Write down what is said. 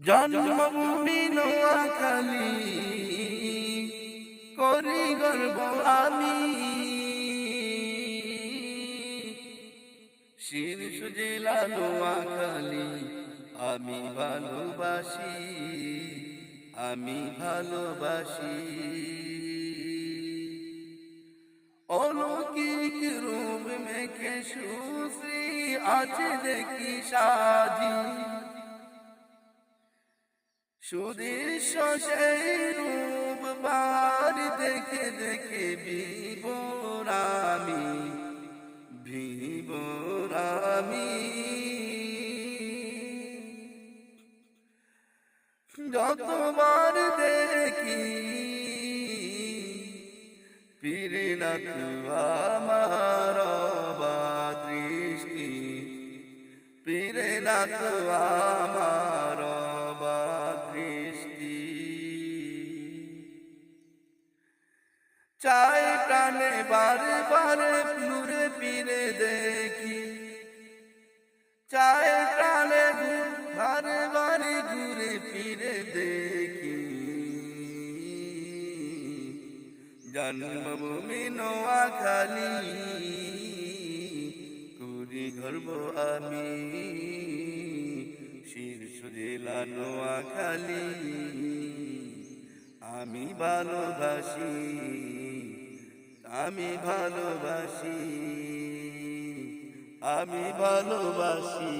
জন্মভূমি নোয়াখালী, করি গর্ব আমি। শীর্ষ জেলা নোয়াখালী, আমি ভালোবাসি, আমি ভালোবাসি। অলৌকিক রূপ মেখে সুশ্রী আছে দেখি সাজি, সুদৃশ্য সেই রূপ বার দেখে দেখে বিভোর আমি, বিভোর আমি। যতবার দেখি ফিরে না তো আমার দৃষ্টি, ফিরে না তো আমার দৃষ্টি। চাই প্রাণে বারে বারে ঘুরে ফিরে দেখি, চাই প্রাণে বারে বারে ঘুরে ফিরে দেখি। জন্মভূমি নোয়াখালী, করি গর্ব আমি। শীর্ষ জেলা নোয়াখালী, আমি ভালোবাসি, আমি ভালোবাসি, আমি ভালোবাসি।